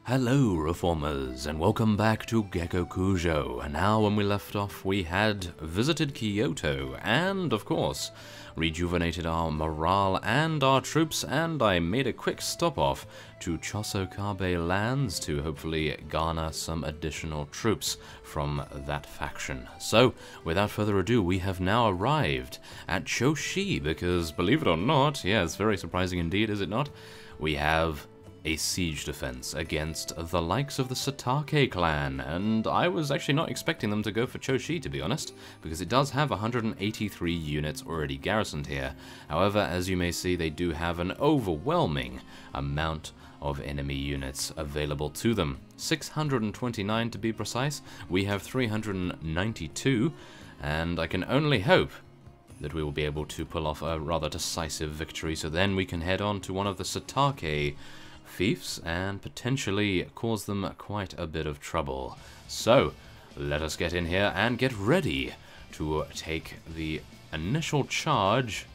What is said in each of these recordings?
Hello Reformers, and welcome back to Gekokujo. And now when we left off we had visited Kyoto and, of course, rejuvenated our morale and our troops, and I made a quick stop off to Chosokabe lands to hopefully garner some additional troops from that faction. So, without further ado, we have now arrived at Choshi because, believe it or not, yes, very surprising indeed, is it not? We have a siege defense against the likes of the Satake clan, and I was actually not expecting them to go for Choshi, to be honest, because it does have 183 units already garrisoned here. However, as you may see, they do have an overwhelming amount of enemy units available to them. 629 to be precise. We have 392, and I can only hope that we will be able to pull off a rather decisive victory, so then we can head on to one of the Satake fiefs and potentially cause them quite a bit of trouble. So, let us get in here and get ready to take the initial charge.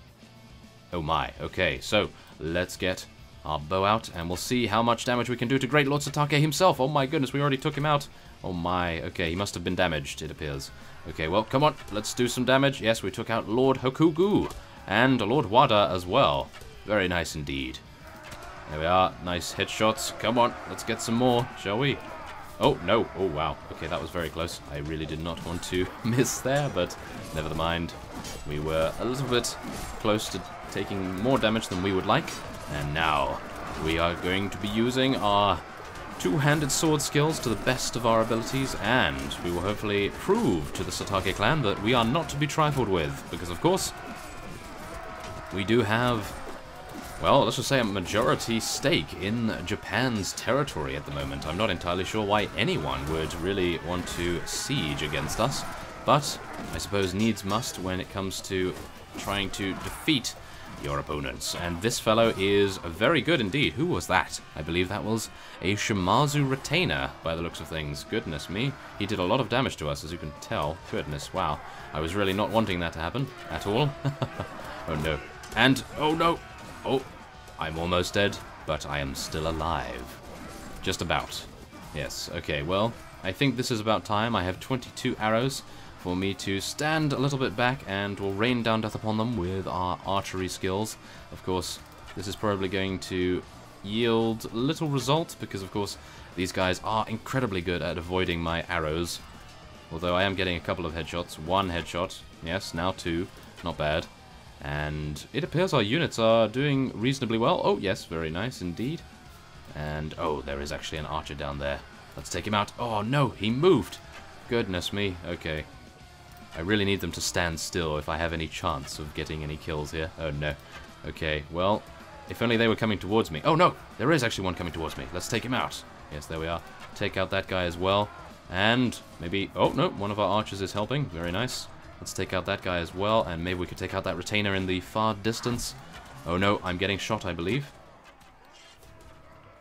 Oh my, okay, so let's get our bow out and we'll see how much damage we can do to Great Lord Satake himself. Oh my goodness, we already took him out. Oh my, okay, he must have been damaged, it appears. Okay, well, come on, let's do some damage. Yes, we took out Lord Hokugu and Lord Wada as well. Very nice indeed. There we are, nice headshots. Come on, let's get some more, shall we? Oh, no, oh wow, okay, that was very close. I really did not want to miss there, but never mind. We were a little bit close to taking more damage than we would like. And now, we are going to be using our two-handed sword skills to the best of our abilities, and we will hopefully prove to the Satake clan that we are not to be trifled with, because of course, we do have, well, let's just say a majority stake in Japan's territory at the moment. I'm not entirely sure why anyone would really want to siege against us, but I suppose needs must when it comes to trying to defeat your opponents. And this fellow is very good indeed. Who was that? I believe that was a Shimazu retainer by the looks of things. Goodness me. He did a lot of damage to us, as you can tell. Goodness, wow. I was really not wanting that to happen at all. Oh no. And, oh no. Oh, I'm almost dead, but I am still alive. Just about. Yes, okay, well, I think this is about time. I have 22 arrows for me to stand a little bit back, and we'll rain down death upon them with our archery skills. Of course, this is probably going to yield little result, because of course, these guys are incredibly good at avoiding my arrows. Although I am getting a couple of headshots. One headshot, yes, now two, not bad. And it appears our units are doing reasonably well. Oh, yes, very nice indeed. And, oh, there is actually an archer down there. Let's take him out. Oh, no, he moved. Goodness me. Okay. I really need them to stand still if I have any chance of getting any kills here. Oh, no. Okay, well, if only they were coming towards me. Oh, no, there is actually one coming towards me. Let's take him out. Yes, there we are. Take out that guy as well. And maybe, oh, no, one of our archers is helping. Very nice. Let's take out that guy as well, and maybe we could take out that retainer in the far distance. Oh no, I'm getting shot, I believe.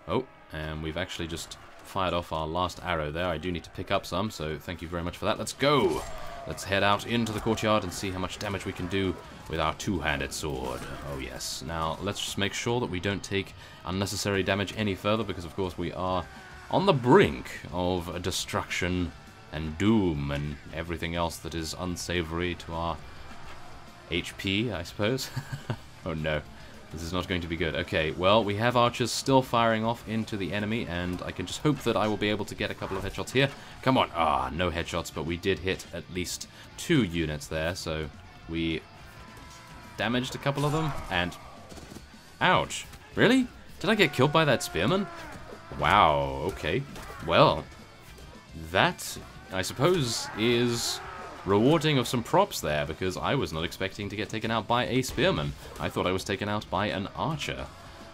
Oh, and we've actually just fired off our last arrow there. I do need to pick up some, so thank you very much for that. Let's go! Let's head out into the courtyard and see how much damage we can do with our two-handed sword. Oh yes. Now, let's just make sure that we don't take unnecessary damage any further, because of course we are on the brink of destruction and doom and everything else that is unsavory to our HP, I suppose. Oh no, this is not going to be good. Okay, well, we have archers still firing off into the enemy, and I can just hope that I will be able to get a couple of headshots here. Come on. Ah, no headshots, but we did hit at least 2 units there, so we damaged a couple of them, and ouch. Really? Did I get killed by that spearman? Wow, okay. Well, that, I suppose, is rewarding of some props there, because I was not expecting to get taken out by a spearman. I thought I was taken out by an archer.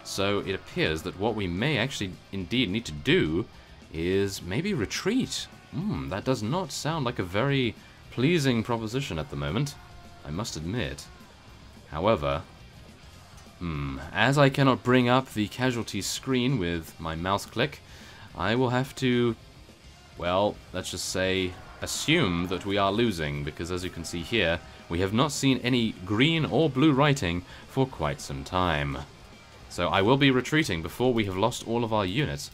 So it appears that what we may actually indeed need to do is maybe retreat. That does not sound like a very pleasing proposition at the moment, I must admit. However, as I cannot bring up the casualties screen with my mouse click, I will have to, well, let's just say, assume that we are losing, because as you can see here, we have not seen any green or blue writing for quite some time. So I will be retreating before we have lost all of our units.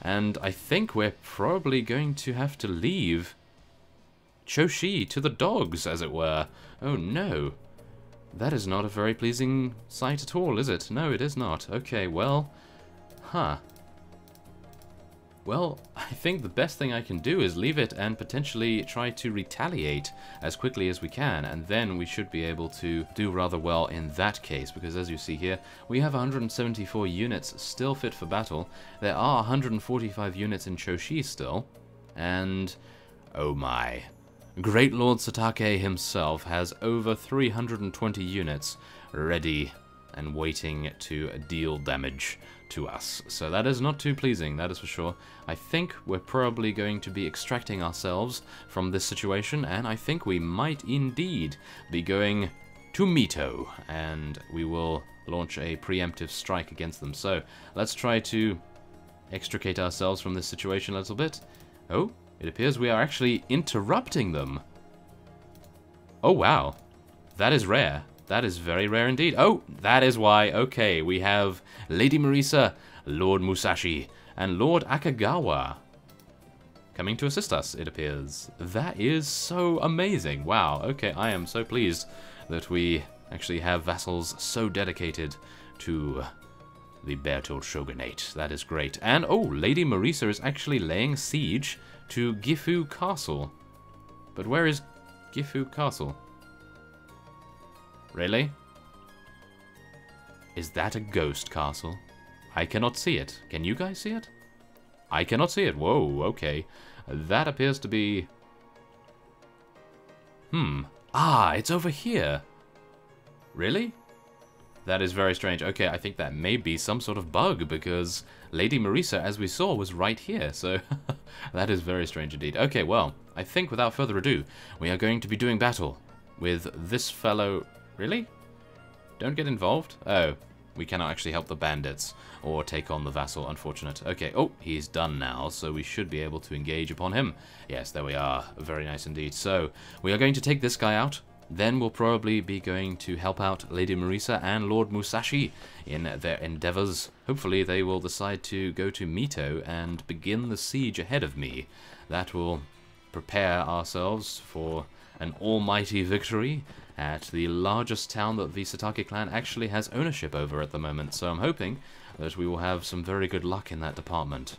And I think we're probably going to have to leave Choshi to the dogs, as it were. Oh no. That is not a very pleasing sight at all, is it? No, it is not. Okay, well... Huh. Well, I think the best thing I can do is leave it and potentially try to retaliate as quickly as we can, and then we should be able to do rather well in that case, because as you see here, we have 174 units still fit for battle. There are 145 units in Choshi still, and oh my. Great Lord Satake himself has over 320 units ready and waiting to deal damage to us. So that is not too pleasing, that is for sure. I think we're probably going to be extracting ourselves from this situation, and I think we might indeed be going to Mito, and we will launch a preemptive strike against them. So let's try to extricate ourselves from this situation a little bit. Oh, it appears we are actually interrupting them. Oh wow, that is rare. That is very rare indeed. Oh, that is why. Okay, we have Lady Marisa, Lord Musashi, and Lord Akagawa coming to assist us, it appears. That is so amazing. Wow, okay, I am so pleased that we actually have vassals so dedicated to the Beartilde Shogunate. That is great. And, oh, Lady Marisa is actually laying siege to Gifu Castle. But where is Gifu Castle? Really? Is that a ghost castle? I cannot see it. Can you guys see it? I cannot see it. Whoa, okay. That appears to be... Ah, it's over here. Really? That is very strange. Okay, I think that may be some sort of bug, because Lady Marisa, as we saw, was right here, so that is very strange indeed. Okay, well, I think without further ado, we are going to be doing battle with this fellow... Really? Don't get involved? Oh, we cannot actually help the bandits or take on the vassal, unfortunate. Okay, oh, he's done now, so we should be able to engage upon him. Yes, there we are. Very nice indeed. So, we are going to take this guy out. Then we'll probably be going to help out Lady Marisa and Lord Musashi in their endeavors. Hopefully they will decide to go to Mito and begin the siege ahead of me. That will prepare ourselves for an almighty victory at the largest town that the Satake clan actually has ownership over at the moment. So I'm hoping that we will have some very good luck in that department.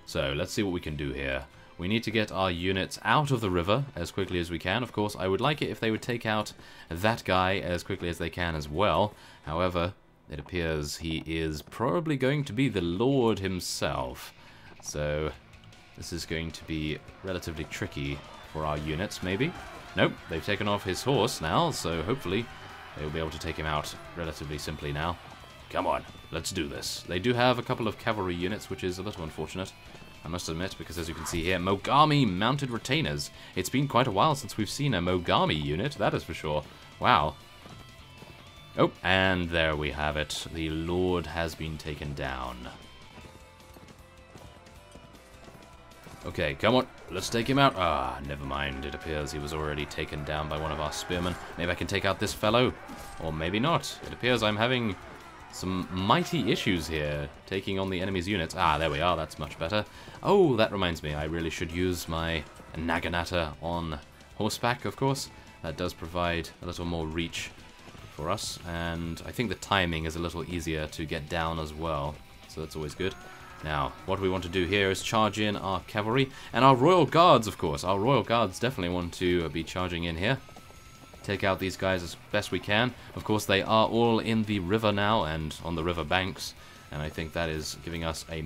So let's see what we can do here. We need to get our units out of the river as quickly as we can. Of course, I would like it if they would take out that guy as quickly as they can as well. However, it appears he is probably going to be the Lord himself. So this is going to be relatively tricky for our units, maybe. Nope, they've taken off his horse now, so hopefully they'll be able to take him out relatively simply now. Come on, let's do this. They do have a couple of cavalry units, which is a little unfortunate, I must admit, because as you can see here, Mogami mounted retainers. It's been quite a while since we've seen a Mogami unit, that is for sure. Wow. Oh, and there we have it. The Lord has been taken down. Okay, come on, let's take him out. Ah, never mind, it appears he was already taken down by one of our spearmen. Maybe I can take out this fellow, or maybe not. It appears I'm having some mighty issues here, taking on the enemy's units. Ah, there we are, that's much better. Oh, that reminds me, I really should use my Naginata on horseback, of course. That does provide a little more reach for us, and I think the timing is a little easier to get down as well, so that's always good. Now, what we want to do here is charge in our cavalry, and our royal guards, of course. Our royal guards definitely want to be charging in here. Take out these guys as best we can. Of course, they are all in the river now, and on the river banks, and I think that is giving us a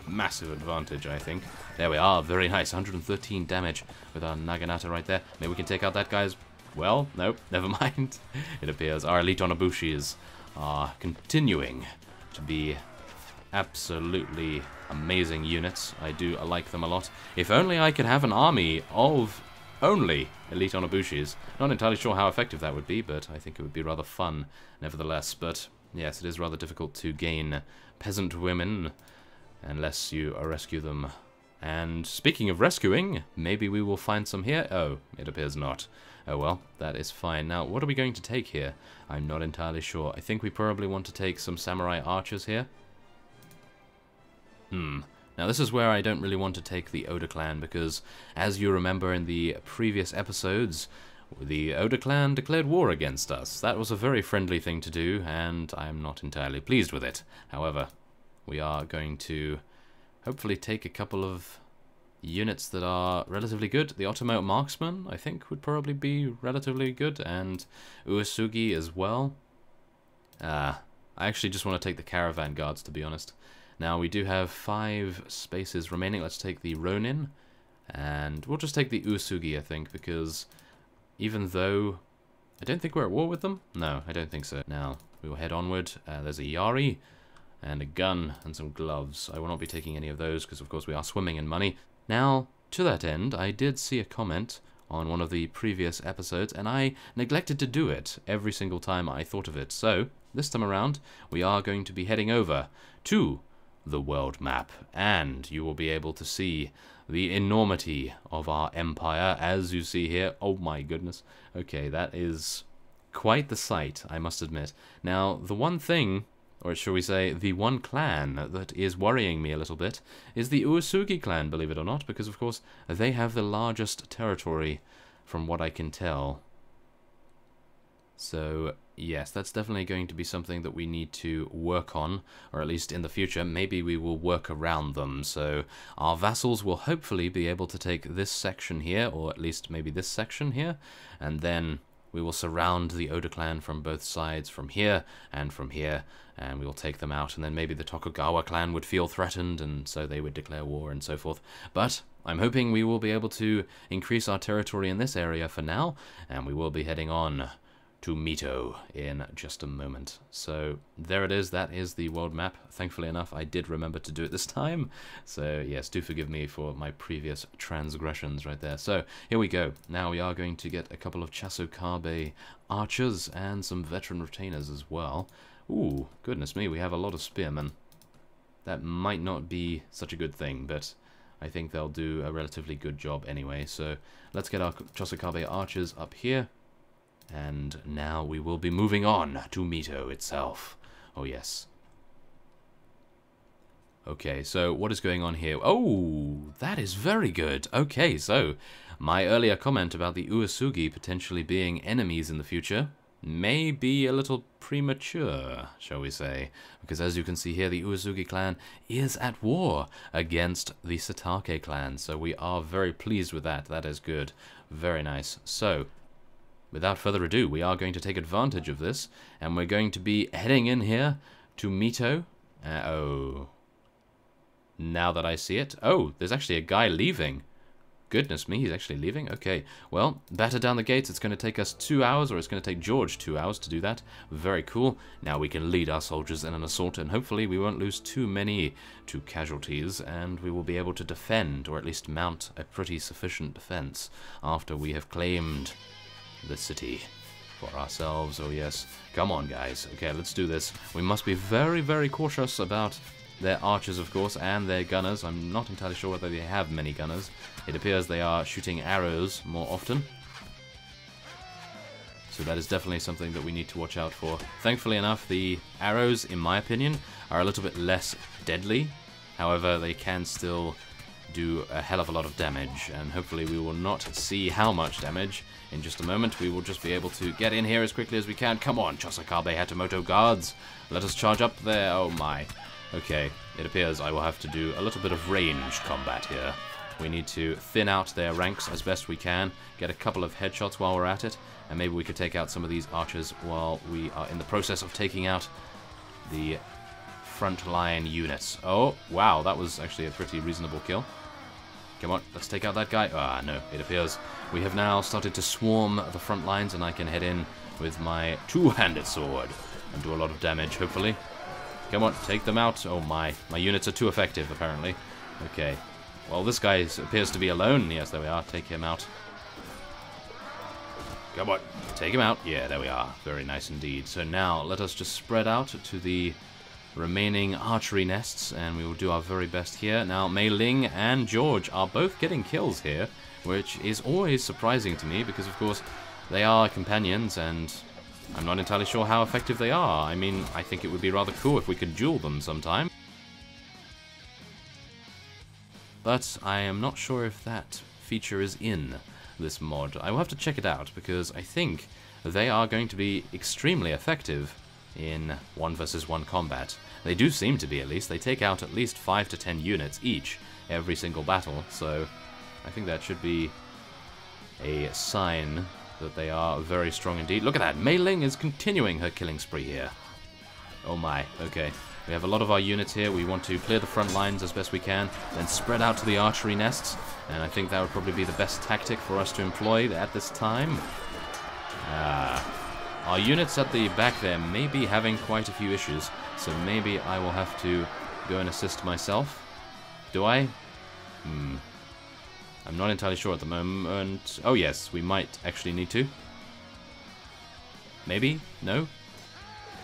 massive advantage, I think. There we are, very nice, 113 damage with our Naginata right there. Maybe we can take out that guy's... Well, nope, never mind. It appears our elite Onobushis are continuing to be absolutely amazing units. I do like them a lot. If only I could have an army of only elite Onobushis. Not entirely sure how effective that would be, but I think it would be rather fun nevertheless. But yes, it is rather difficult to gain peasant women unless you rescue them. And speaking of rescuing, maybe we will find some here. Oh, it appears not. Oh well, that is fine. Now, what are we going to take here? I'm not entirely sure. I think we probably want to take some samurai archers here. Now this is where I don't really want to take the Oda clan, because as you remember in the previous episodes, the Oda clan declared war against us. That was a very friendly thing to do, and I'm not entirely pleased with it. However, we are going to hopefully take a couple of units that are relatively good. The Otomo Marksman, I think, would probably be relatively good, and Uesugi as well. I actually just want to take the Caravan Guards, to be honest. Now, we do have 5 spaces remaining. Let's take the Ronin, and we'll just take the Uesugi, I think, because even though I don't think we're at war with them. No, I don't think so. Now, we will head onward. There's a Yari, and a gun, and some gloves. I will not be taking any of those, because of course we are swimming in money. Now, to that end, I did see a comment on one of the previous episodes, and I neglected to do it every single time I thought of it. So, this time around, we are going to be heading over to the world map, and you will be able to see the enormity of our empire, as you see here. Oh my goodness. Okay, that is quite the sight, I must admit. Now, the one thing, or shall we say, the one clan that is worrying me a little bit is the Uesugi clan, believe it or not, because of course they have the largest territory from what I can tell. So, yes, that's definitely going to be something that we need to work on, or at least in the future, maybe we will work around them. So, our vassals will hopefully be able to take this section here, or at least maybe this section here, and then we will surround the Oda clan from both sides, from here, and we will take them out, and then maybe the Tokugawa clan would feel threatened, and so they would declare war, and so forth. But I'm hoping we will be able to increase our territory in this area for now, and we will be heading on to Mito in just a moment. So there it is, that is the world map. Thankfully enough, I did remember to do it this time. So yes, do forgive me for my previous transgressions right there. So here we go. Now we are going to get a couple of Chasukabe archers and some veteran retainers as well. Ooh, goodness me, we have a lot of spearmen. That might not be such a good thing, but I think they'll do a relatively good job anyway. So let's get our Chasukabe archers up here. And now we will be moving on to Mito itself. Oh, yes. Okay, so what is going on here? Oh, that is very good. Okay, so my earlier comment about the Uesugi potentially being enemies in the future may be a little premature, shall we say. Because as you can see here, the Uesugi clan is at war against the Satake clan. So we are very pleased with that. That is good. Very nice. So without further ado, we are going to take advantage of this, and we're going to be heading in here to Mito. Oh. Now that I see it. Oh, there's actually a guy leaving. Goodness me, he's actually leaving? Okay, well, batter down the gates. It's going to take us 2 hours, or it's going to take George 2 hours to do that. Very cool. Now we can lead our soldiers in an assault, and hopefully we won't lose too many casualties, and we will be able to defend, or at least mount a pretty sufficient defense after we have claimed the city for ourselves. Oh yes, come on guys. Okay, let's do this. We must be very, very cautious about their archers, of course, and their gunners. I'm not entirely sure whether they have many gunners. It appears they are shooting arrows more often, so that is definitely something that we need to watch out for. Thankfully enough, the arrows, in my opinion, are a little bit less deadly. However, they can still do a hell of a lot of damage, and hopefully we will not see how much damage in just a moment. We will just be able to get in here as quickly as we can. Come on, Chasukabe Hatamoto guards, let us charge up there. Oh my. Okay, it appears I will have to do a little bit of ranged combat here. We need to thin out their ranks as best we can, get a couple of headshots while we're at it, and maybe we could take out some of these archers while we are in the process of taking out the front line units. Oh, wow, that was actually a pretty reasonable kill. Come on, let's take out that guy. Ah, no, it appears we have now started to swarm the front lines, and I can head in with my two-handed sword and do a lot of damage, hopefully. Come on, take them out. Oh my units are too effective, apparently. Okay, well, this guy appears to be alone. Yes, there we are, take him out. Come on, take him out. Yeah, there we are, very nice indeed. So now, let us just spread out to the remaining archery nests, and we will do our very best here. Now, Mei Ling and George are both getting kills here, which is always surprising to me, because of course they are companions, and I'm not entirely sure how effective they are. I mean, I think it would be rather cool if we could duel them sometime. but I am not sure if that feature is in this mod. I will have to check it out, because I think they are going to be extremely effective in 1 versus 1 combat. They do seem to be, at least. They take out at least 5 to 10 units each every single battle, so I think that should be a sign that they are very strong indeed. Look at that! Mei Ling is continuing her killing spree here. Oh my, okay. We have a lot of our units here. We want to clear the front lines as best we can, then spread out to the archery nests, and I think that would probably be the best tactic for us to employ at this time. Our units at the back there may be having quite a few issues, so maybe I will have to go and assist myself. Do I? I'm not entirely sure at the moment. Oh yes, we might actually need to. Maybe? No?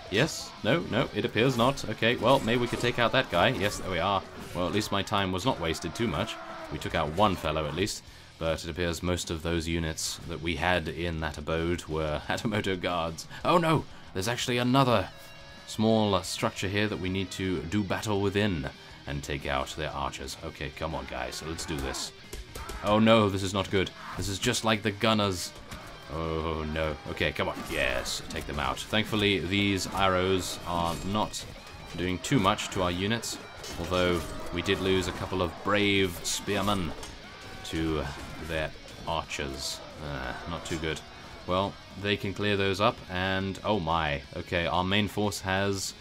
Yes? No? No, it appears not. Okay, well, maybe we could take out that guy. Yes, there we are. Well, at least my time was not wasted too much. We took out one fellow at least, but it appears most of those units that we had in that abode were Hatamoto guards. Oh no! There's actually another small structure here that we need to do battle within and take out their archers. Okay, come on guys, let's do this. Oh no, this is not good. This is just like the gunners. Oh no. Okay, come on. Yes, take them out. Thankfully, these arrows are not doing too much to our units, although we did lose a couple of brave spearmen to their archers. Not too good. Well, they can clear those up, and oh my. Okay, our main force has,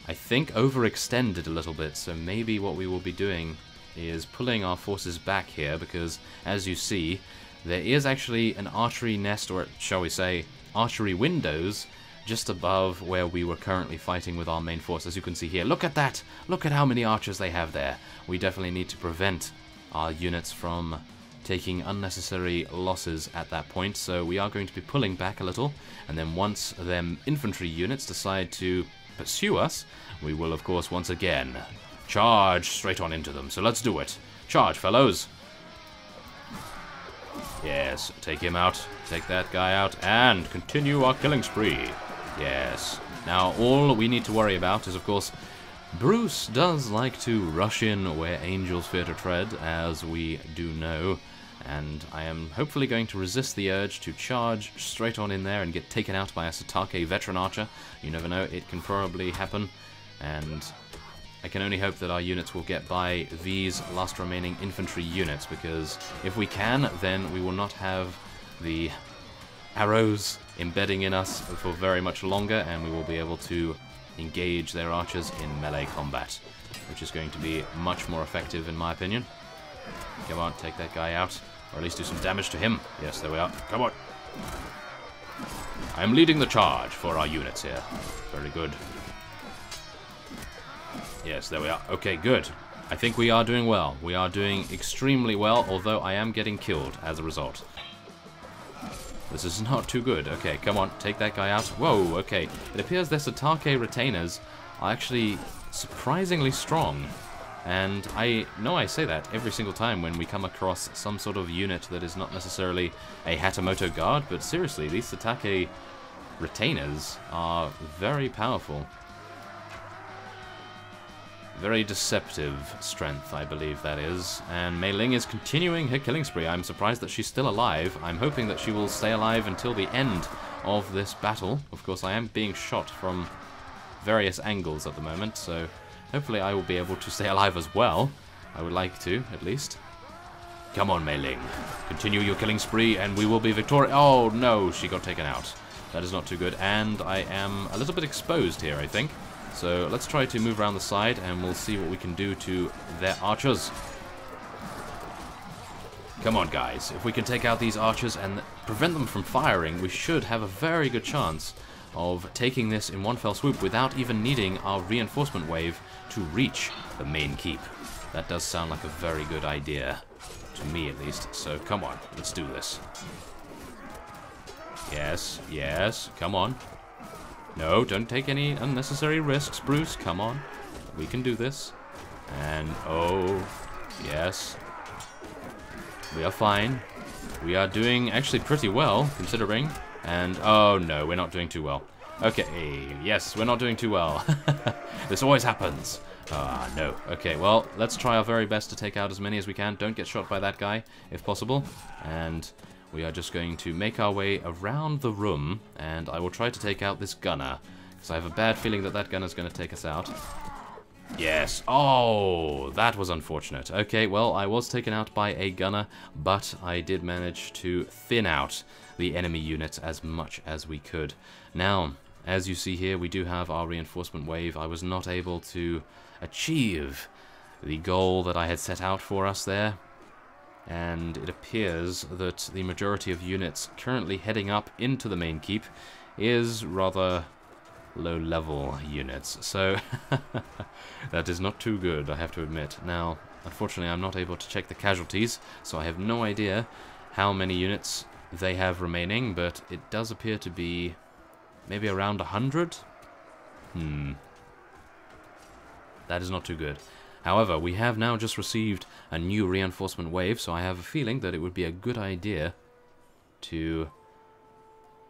I think, overextended a little bit, so maybe what we will be doing is pulling our forces back here, because as you see, there is actually an archery nest, or shall we say, archery windows, just above where we were currently fighting with our main force. As you can see here, look at that! Look at how many archers they have there. We definitely need to prevent our units from taking unnecessary losses at that point, so we are going to be pulling back a little, and then once them infantry units decide to pursue us, we will of course once again charge straight on into them. So let's do it. Charge, fellows! Yes, take him out, take that guy out, and continue our killing spree. Yes. Now, all we need to worry about is, of course, Bruce does like to rush in where angels fear to tread, as we do know, and I am hopefully going to resist the urge to charge straight on in there and get taken out by a Satake veteran archer. You never know, it can probably happen, and I can only hope that our units will get by these last remaining infantry units, because if we can, then we will not have the arrows embedding in us for very much longer, and we will be able to engage their archers in melee combat, which is going to be much more effective in my opinion. Come on, take that guy out, or at least do some damage to him. Yes, there we are. Come on. I am leading the charge for our units here. Very good. Yes, there we are. Okay, good. I think we are doing well. We are doing extremely well, although I am getting killed as a result. This is not too good. Okay, come on, take that guy out. Whoa, okay. It appears their Satake retainers are actually surprisingly strong. And I know I say that every single time when we come across some sort of unit that is not necessarily a Hatamoto guard, but seriously, these Satake retainers are very powerful. Very deceptive strength, I believe that is. And Mei Ling is continuing her killing spree. I'm surprised that she's still alive. I'm hoping that she will stay alive until the end of this battle. Of course, I am being shot from various angles at the moment, so hopefully I will be able to stay alive as well. I would like to, at least. Come on, Mei Ling. Continue your killing spree, and we will be victorious. Oh, no, she got taken out. That is not too good, and I am a little bit exposed here, I think. So let's try to move around the side, and we'll see what we can do to their archers. Come on, guys. If we can take out these archers and prevent them from firing, we should have a very good chance of taking this in one fell swoop without even needing our reinforcement wave to reach the main keep. That does sound like a very good idea, to me at least. So come on, let's do this. Yes, yes, come on. No, don't take any unnecessary risks, Bruce. Come on. We can do this. And, oh, yes. We are fine. We are doing actually pretty well, considering. And, oh no, we're not doing too well. Okay, yes, we're not doing too well. This always happens. Ah, no. Okay, well, let's try our very best to take out as many as we can. Don't get shot by that guy, if possible. And we are just going to make our way around the room, and I will try to take out this gunner, because I have a bad feeling that that gunner's going to take us out. Yes. Oh, that was unfortunate. Okay, well, I was taken out by a gunner, but I did manage to thin out the enemy unit as much as we could. Now, as you see here, we do have our reinforcement wave. I was not able to achieve the goal that I had set out for us there, and it appears that the majority of units currently heading up into the main keep is rather low-level units, so that is not too good, I have to admit. Now, unfortunately, I'm not able to check the casualties, so I have no idea how many units they have remaining, but it does appear to be maybe around 100? That is not too good. However, we have now just received a new reinforcement wave, so I have a feeling that it would be a good idea to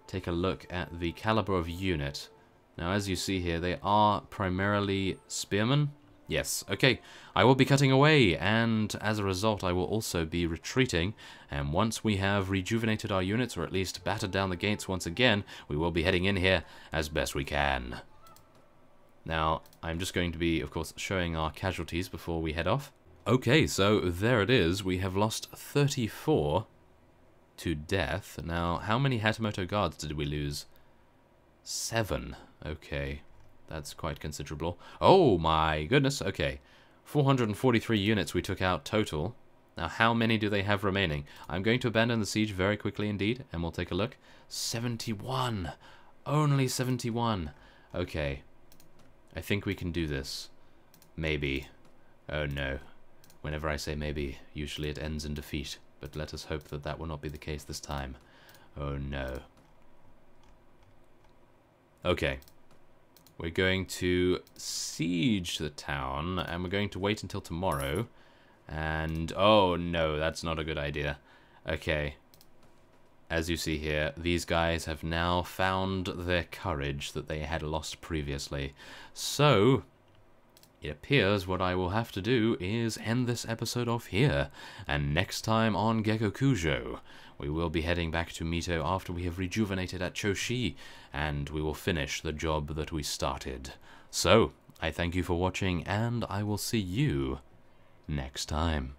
take a look at the caliber of unit. Now, as you see here, they are primarily spearmen. Yes, okay. I will be cutting away, and as a result, I will also be retreating. And once we have rejuvenated our units, or at least battered down the gates once again, we will be heading in here as best we can. Now, I'm just going to be, of course, showing our casualties before we head off. Okay, so there it is. We have lost 34 to death. Now, how many Hatamoto guards did we lose? 7. Okay, that's quite considerable. Oh my goodness, okay. 443 units we took out total. Now, how many do they have remaining? I'm going to abandon the siege very quickly indeed, and we'll take a look. 71. Only 71. Okay. I think we can do this. Maybe. Oh no. Whenever I say maybe, usually it ends in defeat. But let us hope that that will not be the case this time. Oh no. Okay. We're going to siege the town, and we're going to wait until tomorrow. And, oh no, that's not a good idea. Okay. As you see here, these guys have now found their courage that they had lost previously. So, it appears what I will have to do is end this episode off here. And next time on Gekokujo, we will be heading back to Mito after we have rejuvenated at Choshi, and we will finish the job that we started. So, I thank you for watching, and I will see you next time.